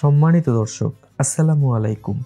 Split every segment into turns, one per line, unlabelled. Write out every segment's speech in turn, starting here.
সম্মানিত দর্শক, আসসালামু আলাইকুম।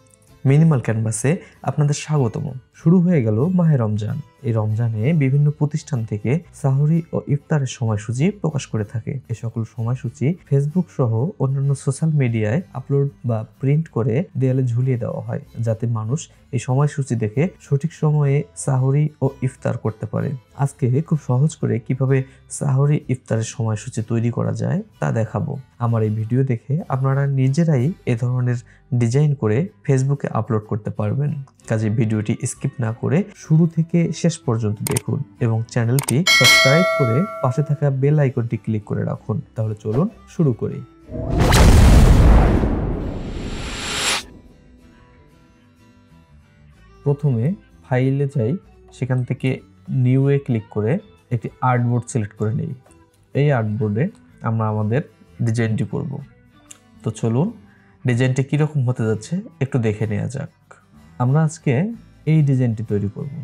মিনিমাল ক্যানভাসে আপনাদের স্বাগতম। শুরু হয়ে গেল মাহে রমজান। এই রমজানে বিভিন্ন প্রতিষ্ঠান থেকে সাহরি ও ইফতারের সময়সূচি প্রকাশ করে থাকে। এ সকল সময়সূচি ফেসবুক সহ অন্যান্য সোশ্যাল মিডিয়ায় আপলোড বা প্রিন্ট করে দেয়ালে ঝুলিয়ে দেওয়া হয়, যাতে মানুষ এই সময়সূচি দেখে সঠিক সময়ে সাহরি ও ইফতার করতে পারে। আজকে খুব সহজ করে কিভাবে সাহরি ইফতারের সময়সূচি তৈরি করা যায় তা দেখাবো। আমার এই ভিডিও দেখে আপনারা নিজেরাই এ ধরনের ডিজাইন করে ফেসবুকে আপলোড করতে পারবেন। কাজে ভিডিওটি স্কিপ না করে শুরু থেকে শেষ পর্যন্ত দেখুন এবং চ্যানেলটি সাবস্ক্রাইব করে পাশে থাকা বেল আইকনটি ক্লিক করে রাখুন। তাহলে চলুন শুরু করি। প্রথমে ফাইলে যাই, সেখান থেকে নিউ এ ক্লিক করে একটি আর্টবোর্ড সিলেক্ট করে নিই। এই আর্টবোর্ডে আমরা আমাদের ডিজাইনটি করব। তো চলুন ডিজাইনটি কীরকম হতে যাচ্ছে একটু দেখে নেওয়া যাক। আমরা আজকে এই ডিজাইনটি তৈরি করব।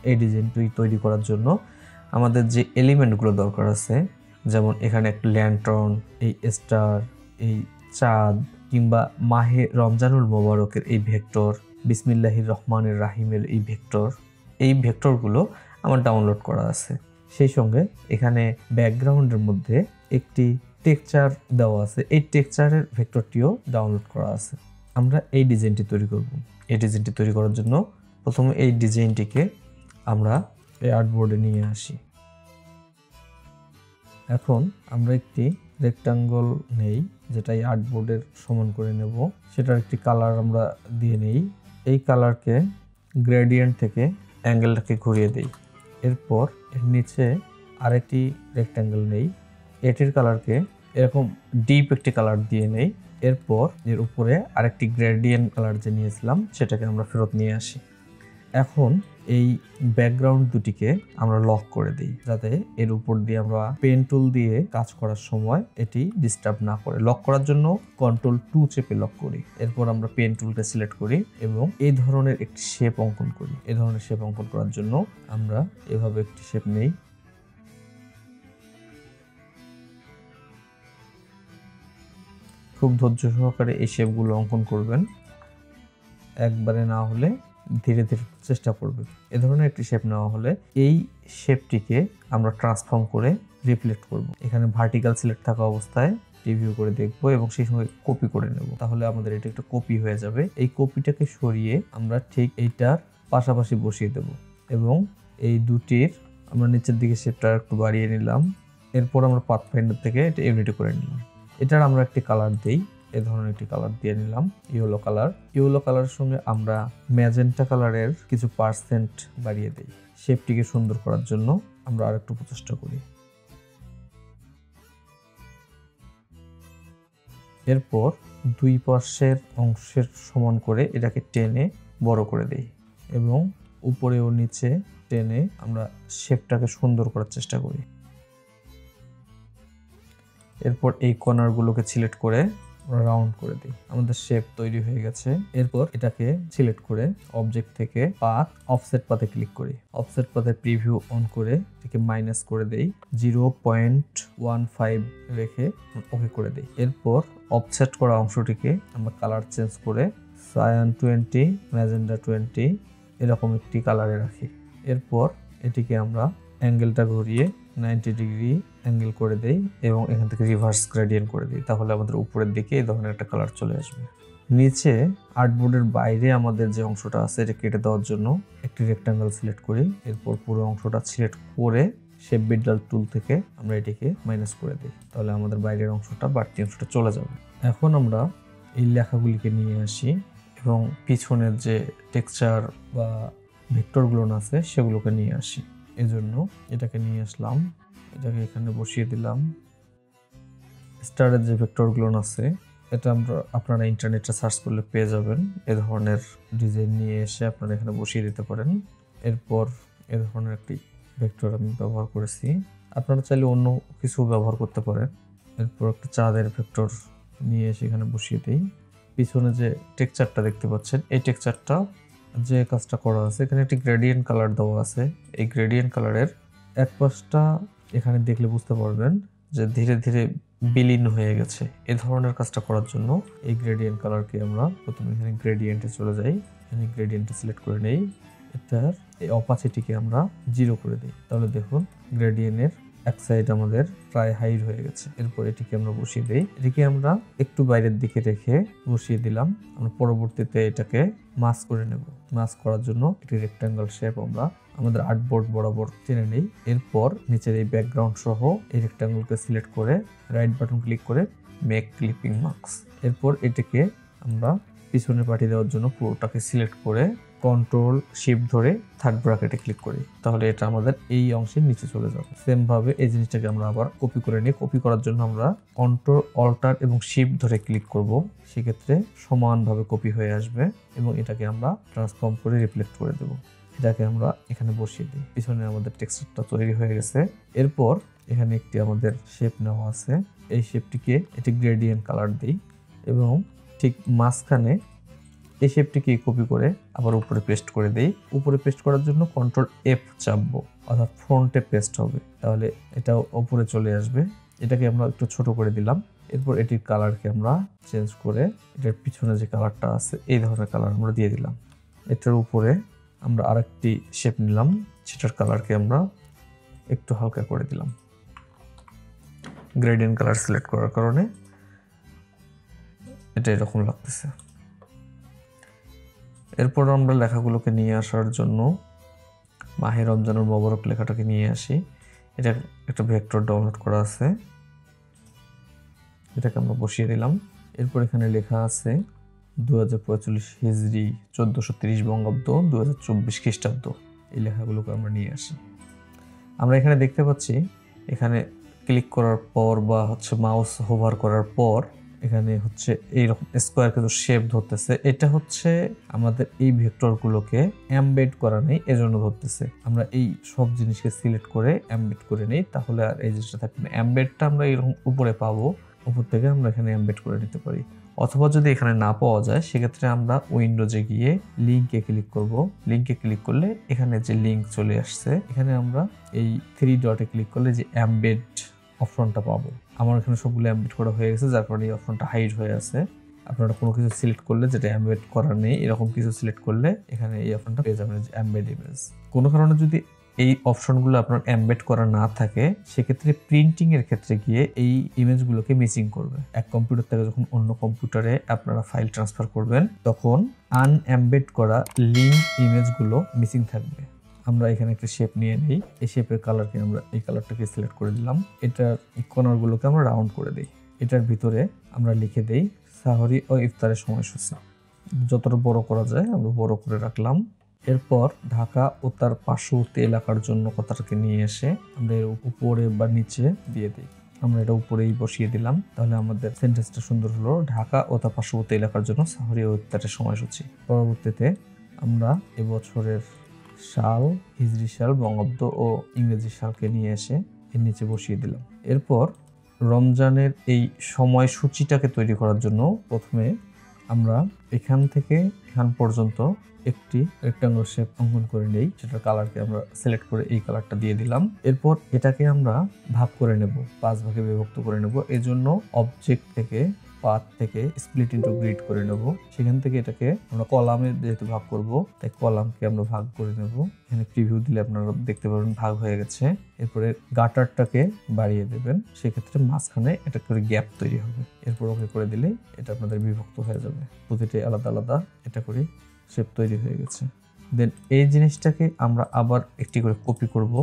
এই ডিজাইনটি তৈরি করার জন্য আমাদের যে এলিমেন্টগুলো দরকার আছে, যেমন এখানে একটা ল্যান্টার্ন, এই স্টার, এই চাঁদ, কিংবা মাহে রমজানুল মোবারকের এই ভেক্টর, বিসমিল্লাহির রহমানির রাহিমের এই ভেক্টরগুলো আমার ডাউনলোড করা আছে। সেই সঙ্গে এখানে ব্যাকগ্রাউন্ডের মধ্যে একটি টেক্সচার দেওয়া আছে, এই টেক্সচারের ভেক্টরটিও ডাউনলোড করা আছে। আমরা এই ডিজাইনটি তৈরি করব। এই ডিজাইনটি তৈরি করার জন্য প্রথমে এই ডিজাইনটিকে আমরা এই আর্টবোর্ডে নিয়ে আসি। এখন আমরা একটি রেক্টাঙ্গল নেই, যেটা এই আর্টবোর্ডের সমান করে নেব। সেটার একটি কালার আমরা দিয়ে নেই। এই কালারকে গ্রেডিয়েন্ট থেকে অ্যাঙ্গেলটাকে ঘুরিয়ে দিই। এরপর এর নিচে আরেকটি রেক্টাঙ্গেল নেই, এটির কালারকে এরকম ডিপ একটি কালার দিয়ে নেই। এরপর এর উপরে আরেকটি গ্রেডিয়েন্ট কালার যে নিয়েছিলাম সেটাকে আমরা ফেরত নিয়ে আসি। এখন এই ব্যাকগ্রাউন্ড দুটিকে আমরা লক করে দিই, যাতে এর উপর দিয়ে আমরা পেন টুল দিয়ে কাজ করার সময় এটি ডিস্টার্ব না করে। লক করার জন্য Ctrl+2 চেপে লক করি। এরপর আমরা পেন টুলটা সিলেক্ট করি এবং এই ধরনের একটি শেপ অঙ্কন করি। এই ধরনের শেপ অঙ্কন করার জন্য আমরা এভাবে একটি শেপ নেই। খুব ধৈর্য সহকারে এই শেপগুলো অঙ্কন করবেন, একবারে না হলে ধীরে ধীরে চেষ্টা করবেন। এ ধরনের একটি শেপ নেওয়া হলে এই শেপটিকে আমরা ট্রান্সফর্ম করে রিফ্লেক্ট করব। এখানে ভার্টিক্যাল সিলেক্ট থাকা অবস্থায় রিভিউ করে দেখব এবং সেই সঙ্গে কপি করে নেব। তাহলে আমাদের এটা একটা কপি হয়ে যাবে। এই কপিটাকে সরিয়ে আমরা ঠিক এইটার পাশাপাশি বসিয়ে দেব এবং এই দুটির আমরা নিচের দিকে শেপটা একটু বাড়িয়ে নিলাম। এরপর আমরা পাথফাইন্ডার থেকে এটা ইউনিটি করে নিলাম। এটার আমরা একটি কালার দিই, এ ধরনের একটি কালার দিয়ে নিলাম, ইয়েলো কালার। ইয়েলো কালারের সঙ্গে আমরা ম্যাজেন্টা কালারের কিছু পার্সেন্ট বাড়িয়ে দিই। শেপটিকে সুন্দর করার জন্য আমরা আরেকটু প্রচেষ্টা করি। এরপর দুই পাশের অংশের সমান করে এটাকে টেনে বড় করে দেই এবং উপরে ও নিচে টেনে আমরা শেপটাকে সুন্দর করার চেষ্টা করি। এরপর এই কর্নারগুলোকে সিলেক্ট করে রাউন্ড করে দিই। আমাদের শেপ তৈরি হয়ে গেছে। এরপর এটাকে সিলেক্ট করে অবজেক্ট থেকে পাথ, অফসেট পাথে ক্লিক করি। অফসেট পাথে প্রিভিউ অন করে এটাকে মাইনাস করে দেই, 0.15 রেখে ওকে করে দিই। এরপর অফসেট করা অংশটিকে আমরা কালার চেঞ্জ করে সায়ান 20, ম্যাজেন্ডা 20 এরকম একটি কালারে রাখি। এরপর এটিকে আমরা অ্যাঙ্গেলটা ঘুরিয়ে 90 ডিগ্রি অ্যাঙ্গেল করে দেই এবং এখান থেকে রিভার্স গ্রেডিয়েন্ট করে দিই। তাহলে আমাদের উপরের দিকে এই ধরনের একটা কালার চলে আসবে। নিচে আর্টবোর্ডের বাইরে আমাদের যে অংশটা আছে এটা কেটে দেওয়ার জন্য একটি রেক্টাঙ্গেল সিলেক্ট করি। এরপর পুরো অংশটা সিলেক্ট করে শেপ বিল্ডার টুল থেকে আমরা এটিকে মাইনাস করে দিই। তাহলে আমাদের বাইরের অংশটা, বাড়তি অংশটা চলে যাবে। এখন আমরা এই লেখাগুলিকে নিয়ে আসি এবং পিছনের যে টেক্সচার বা ভেক্টরগুলো আছে সেগুলোকে নিয়ে আসি। এজন্য এটাকে নিয়ে আসলাম, এটাকে এখানে বসিয়ে দিলাম। স্টারের যে ভেক্টরগুলো আছে এটা আপনারা ইন্টারনেটে সার্চ করলে পেয়ে যাবেন। এ ধরনের ডিজাইন নিয়ে এসে আপনারা এখানে বসিয়ে দিতে পারেন। এরপর এ ধরনের একটি ভেক্টর আমি ব্যবহার করেছি, আপনারা চাইলে অন্য কিছু ব্যবহার করতে পারেন। এরপর একটা চাঁদের ভেক্টর নিয়ে এসে এখানে বসিয়ে দিই। পিছনে যে টেক্সচারটা দেখতে পাচ্ছেন, এই টেক্সচারটা যে কাজটা করা আছে, এখানে একটি গ্রেডিয়েন্ট কালার দেওয়া আছে। এই গ্রেডিয়েন্ট কালারের এক পাশটা এখানে দেখলে বুঝতে পারবেন যে ধীরে ধীরে বিলীন হয়ে গেছে। এই ধরনের কাজটা করার জন্য এই গ্রেডিয়েন্ট কালারকে আমরা প্রথমে এখানে গ্রেডিয়েন্টে চলে যাই, এখানে গ্রেডিয়েন্টে সিলেক্ট করে নেই, এটার এই অপাসিটিকে আমরা 0 করে দিই। তাহলে দেখুন গ্রেডিয়েন্টের এক সাইড আমাদের প্রায় হাইড হয়ে গেছে। এরপর এটিকে আমরা বসিয়ে দিই, এটিকে আমরা একটু বাইরের দিকে রেখে বসিয়ে দিলাম। আমরা পরবর্তীতে এটাকে মাস্ক করে নেব। মাস্ক করার জন্য একটি রেক্ট্যাঙ্গেল শেপ আমরা আমাদের আর্টবোর্ড বরাবর টেনে নেই। এরপর নিচের এই ব্যাকগ্রাউন্ড সহ এই রেক্ট্যাঙ্গেলকে সিলেক্ট করে রাইট বাটন ক্লিক করে মেক ক্লিপিং মাস্ক। এরপর এটাকে আমরা পিছনে পাঠিয়ে দেওয়ার জন্য পুরোটাকে সিলেক্ট করে কন্ট্রোল শিফট ধরে থার্ড ব্র্যাকেটে ক্লিক করি, তাহলে এটা আমাদের এই অংশের নিচে চলে যাবে। সেম ভাবে এই জিনিসটাকে আমরা আবার কপি করে নিই। কপি করার জন্য আমরা কন্ট্রোল অল্টার এবং শিফট ধরে ক্লিক করব, সেক্ষেত্রে সমানভাবে কপি হয়ে আসবে এবং এটাকে আমরা ট্রান্সফর্ম করে রিফ্লেক্ট করে দেব। এটাকে আমরা এখানে বসিয়ে দিই। পিছনে আমাদের টেক্সচারটা তৈরি হয়ে গেছে। এরপর এখানে একটি আমাদের শেপ নেওয়া আছে, এই শেপটিকে এটি গ্রেডিয়েন্ট কালার দিই এবং ঠিক মাঝখানে এই শেপটিকে কপি করে আবার উপরে পেস্ট করে দেই। উপরে পেস্ট করার জন্য কন্ট্রোল F চাপবো, অর্থাৎ ফ্রন্টে পেস্ট হবে, তাহলে এটা উপরে চলে আসবে। এটাকে আমরা একটু ছোট করে দিলাম। এরপর এটির কালারকে আমরা চেঞ্জ করে এটার পিছনে যে কালারটা আছে এই ধরনের কালার আমরা দিয়ে দিলাম। এটার উপরে আমরা আরেকটি শেপ নিলাম, সেটার কালারকে আমরা একটু হালকা করে দিলাম। গ্রেডিয়েন্ট কালার সিলেক্ট করার কারণে এটা এরকম লাগতেছে। এরপর আমরা লেখাগুলোকে নিয়ে আসার জন্য মাহে রমজানুল মোবারক লেখাটাকে নিয়ে আসি। এটা একটা ভেক্টর ডাউনলোড করা আছে, এটাকে আমরা বসিয়ে দিলাম। এরপর এখানে লেখা আছে 2045 হিজরি 1430 বঙ্গাব্দ 2024 খ্রিস্টাব্দ। এই লেখাগুলোকে আমরা নিয়ে আসি। আমরা এখানে দেখতে পাচ্ছি এখানে ক্লিক করার পর বা মাউস হোভার করার পর এখানে এইরকম স্কোয়ার কিন্তু শেপ ধরতেছে। এটা আমাদের এই ভেক্টরগুলোকে এমবেড করা নেই, এজন্য ধরতেছে। আমরা এই সব জিনিসকে সিলেক্ট করে এমবেড করে নেই, তাহলে আর এই জিনিসটা থাকবে না। এমবেডটা আমরা এরকম উপরে পাবো, উপর থেকে আমরা এখানে এমবেড করে নিতে পারি। অথবা যদি এখানে না পাওয়া যায় সেক্ষেত্রে আমরা উইন্ডোজে গিয়ে লিঙ্কে ক্লিক করব। লিঙ্কে ক্লিক করলে এখানে যে লিঙ্ক চলে আসছে, এখানে আমরা এই 3 ডটে ক্লিক করলে যে এমবেড অপশনটা পাবো। আমার এখানে সবগুলো এমবেড করা হয়ে গেছে, যার কারণে এই অপশনটা হাইড হয়ে আছে। আপনারা কোনো কিছু সিলেক্ট করলে যেটা এমবেড করা নেই এরকম কিছু সিলেক্ট করলে এখানে এই অপশনটা পেয়ে যাবেন, যে এমবেড ইমেজ। কোনো কারণে যদি এই অপশনগুলো আপনার এমবেড করা না থাকে সেক্ষেত্রে প্রিন্টিং এর ক্ষেত্রে গিয়ে এই ইমেজগুলোকে মিসিং করবে। এক কম্পিউটার থেকে যখন অন্য কম্পিউটারে আপনারা ফাইল ট্রান্সফার করবেন তখন আনএমবেড করা লিঙ্ক ইমেজগুলো মিসিং থাকবে। আমরা এখানে একটা শেপ নিয়ে নিই, এই শেপের কালারকে আমরা এই কালারটাকে সিলেক্ট করে দিলাম। এটার কর্নারগুলোকে আমরা রাউন্ড করে দিই। এটার ভিতরে আমরা লিখে দেই সাহরি ও ইফতারের সময়সূচি। যতটা বড় করা যায় আমরা বড় করে রাখলাম। এরপর ঢাকা ও তার পার্শ্ববর্তী এলাকার জন্য কথাটাকে নিয়ে এসে আমরা এর উপরে বা নিচে দিয়ে দিই। আমরা এটা উপরেই বসিয়ে দিলাম, তাহলে আমাদের সেন্টেন্সটা সুন্দর হলো, ঢাকা ও তার পার্শ্ববর্তী এলাকার জন্য সাহরি ও ইফতারের সময়সূচি। পরবর্তীতে আমরা এবছরের সাল, হিজরি সাল, বঙ্গাব্দ ও ইংরেজি সালকে নিয়ে এসে এর নিচে বসিয়ে দিলাম। এরপর রমজানের এই সময়সূচিটাকে তৈরি করার জন্য প্রথমে আমরা এখান থেকে এখান পর্যন্ত একটি রেক্ট্যাঙ্গল শেপ অঙ্কন করে নেই, সেটার কালারকে আমরা সিলেক্ট করে এই কালারটা দিয়ে দিলাম। এরপর এটাকে আমরা ভাগ করে নেব, 5 ভাগে বিভক্ত করে নেব। এজন্য অবজেক্ট থেকে পাথ থেকে স্প্লিট ইনটু গ্রিড করে নেব। সেখান থেকে এটাকে আমরা কলামে যেহেতু ভাগ করব তাই কলামকে আমরা ভাগ করে নেব। এখানে প্রিভিউ দিলে আপনারা দেখতে পাবেন ভাগ হয়ে গেছে। এরপরে গাটারটাকে বাড়িয়ে দেবেন, সেক্ষেত্রে মাঝখানে এটা করে গ্যাপ তৈরি হবে। এরপর ওকে করে দিলে এটা আপনাদের বিভক্ত হয়ে যাবে। প্রতিটি আলাদা আলাদা এটা করে শেপ তৈরি হয়ে গেছে। দেন এই জিনিসটাকে আমরা আবার একটি করে কপি করব।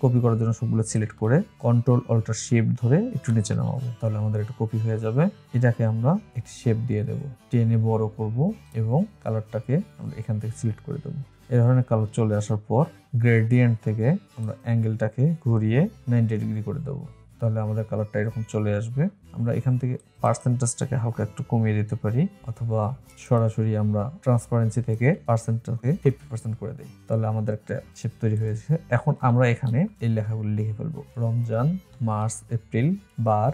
কপি করার জন্য সবগুলো সিলেক্ট করে কন্ট্রোল অল্টার শিফট ধরে একটু নিচে নামাবো, তাহলে আমাদের এটা কপি হয়ে যাবে। এটাকে আমরা একটি শেপ দিয়ে দেবো, টেনে বড় করব এবং কালারটাকে আমরা এখান থেকে সিলেক্ট করে দেবো। এই ধরনের কালার চলে আসার পর গ্রেডিয়েন্ট থেকে আমরা অ্যাঙ্গেলটাকে ঘুরিয়ে 90 ডিগ্রি করে দেবো, তাহলে আমাদের কালারটা এরকম চলে আসবে। আমরা এখান থেকে পার্সেন্টেজটাকে হালকা একটু কমিয়ে দিতে পারি, অথবা সরাসরি আমরা ট্রান্সপারেন্সি থেকে পার্সেন্টটাকে 50% করে দিই, তাহলে আমাদের একটা শেপ তৈরি হয়েছে। এখন আমরা এখানে এই লেখাগুলো লিখে ফেলবো, রমজান মার্চ এপ্রিল বার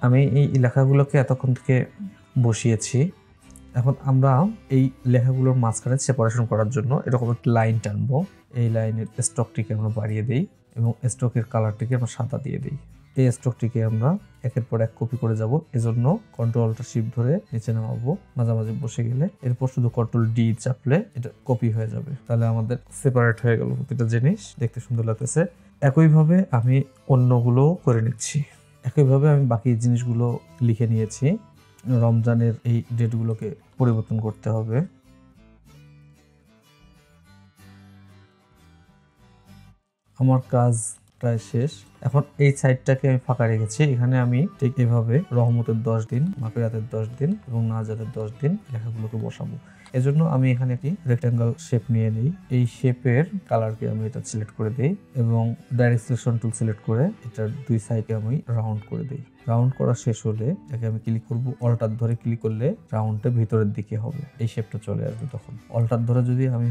আমি এই লেখাগুলোকে এতক্ষণ থেকে বসিয়েছি। এখন আমরা এই লেখাগুলোর মাঝখানে সেপারেশন করার জন্য এরকম একটা লাইন টানবো। এই লাইনের স্ট্রোকটিকে আমরা বাড়িয়ে দিই এবং স্ট্রোকের কালারটিকে আমরা সাদা দিয়ে দিই। এই স্ট্রোকটিকে আমরা একের পর এক কপি করে যাব। এজন্য কন্ট্রোল-শিফট ধরে নিচে নামাবো, মাঝামাঝি বসে গেলে এরপর শুধু কন্ট্রোল-ডি চাপলে এটা কপি হয়ে যাবে। তাহলে আমাদের সেপারেট হয়ে গেল প্রতিটা জিনিস, দেখতে সুন্দর লাগতেছে। একইভাবে আমি অন্যগুলোও করে নিচ্ছি। একইভাবে আমি বাকি জিনিসগুলো লিখে নিয়েছি। রমজানের এই ডেটগুলোকে পরিবর্তন করতে হবে। আমার কাজ প্রায় শেষ। এখন এই সাইডটাকে আমি ফাঁকা রেখেছি। এখানে আমি ঠিক এভাবে রহমতের 10 দিন, মাগফিরাতের 10 দিন এবং নাজাতের 10 দিন লেখাগুলোকে বসাবো। এজন্য আমি এখানে একটি রেক্ট্যাঙ্গেল শেপ নিয়ে নিই। এই শেপের কালারকে আমি এটা সিলেক্ট করে দিই এবং ডাইরেক্ট সিলেকশন টুল সিলেক্ট করে এটার দুই সাইডে আমি রাউন্ড করে দিই। রাউন্ড করা শেষ হলে এটাকে আমি ক্লিক করব। অল্টার ধরে ক্লিক করলে রাউন্ডটা ভিতরের দিকে হবে, এই শেপটা চলে আসবে। তখন অল্টার ধরে যদি আমি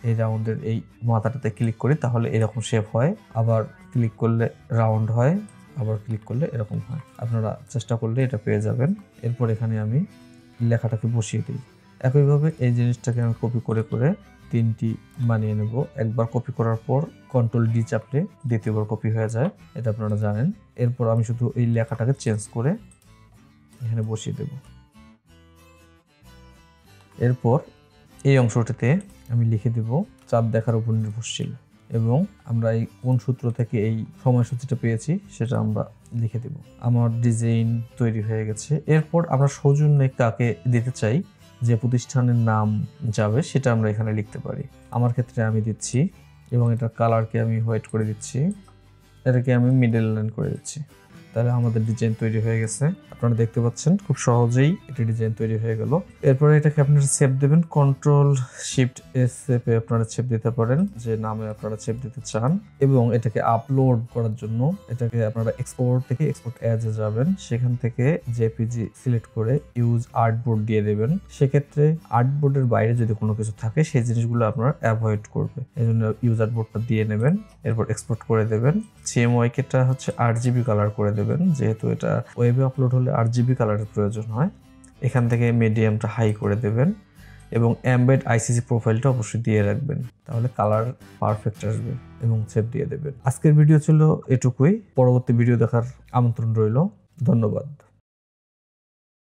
এই রাউন্ডের এই মাথাটাতে ক্লিক করি তাহলে এরকম শেপ হয়। আবার ক্লিক করলে রাউন্ড হয়, আবার ক্লিক করলে এরকম হয়। আপনারা চেষ্টা করলে এটা পেয়ে যাবেন। এরপর এখানে আমি লেখাটাকে বসিয়ে দিই। একইভাবে এই জিনিসটাকে আমি কপি করে করে 3টি বানিয়ে নেব। একবার কপি করার পর কন্ট্রোল-ডি চাপলে দ্বিতীয়বার কপি হয়ে যায়, এটা আপনারা জানেন। এরপর আমি শুধু এই লেখাটাকে চেঞ্জ করে এখানে বসিয়ে দেব। এরপর এই অংশটিতে আমি লিখে দেব চাঁদ দেখার উপর নির্ভরশীল এবং আমরা এই কোন সূত্র থেকে এই সময়সূচিটা পেয়েছি সেটা আমরা লিখে দেব। আমার ডিজাইন তৈরি হয়ে গেছে। এরপর আমরা সৌজন্যে কাকে দিতে চাই, যে প্রতিষ্ঠানের নাম যাবে সেটা আমরা এখানে লিখতে পারি। আমার ক্ষেত্রে আমি দিচ্ছি এবং এটার কালারকে আমি হোয়াইট করে দিচ্ছি, এটাকে আমি মিডল লাইন করে দিচ্ছি। তাহলে আমাদের ডিজাইন তৈরি হয়ে গেছে। আপনারা দেখতে পাচ্ছেন খুব সহজেই এটি ডিজাইন তৈরি হয়ে গেল। এরপরে এটাকে আপনারা শেপ দেবেন। কন্ট্রোল-শিফট-এস শেপে আপনারা শেপ দিতে পারেন, যে নামে আপনারা শেপ দিতে চান। এবং এটাকে আপলোড করার জন্য এটাকে আপনারা এক্সপোর্ট থেকে এক্সপোর্ট অ্যাজে যাবেন, সেখান থেকে জেপিজি সিলেক্ট করে ইউজ আর্টবোর্ড দিয়ে দেবেন। সেক্ষেত্রে আর্টবোর্ডের বাইরে যদি কোনো কিছু থাকে সেই জিনিসগুলো আপনারা অ্যাভয়েড করবে, এই জন্য ইউজ আর্টবোর্ডটা দিয়ে নেবেন। এরপর এক্সপোর্ট করে দেবেন। সিএমওয়াইকেটা 8GB কালার করে দেবেন, যেহেতু এটা ওয়েবে আপলোড হলে 8GB কালারের প্রয়োজন হয়। এখান থেকে মিডিয়ামটা হাই করে দেবেন এবং এমবেড আইসিসি প্রোফাইলটা অবশ্যই দিয়ে রাখবেন, তাহলে কালার পারফেক্ট আসবে এবং সেভ দিয়ে দেবেন। আজকের ভিডিও ছিল এটুকুই। পরবর্তী ভিডিও দেখার আমন্ত্রণ রইল। ধন্যবাদ।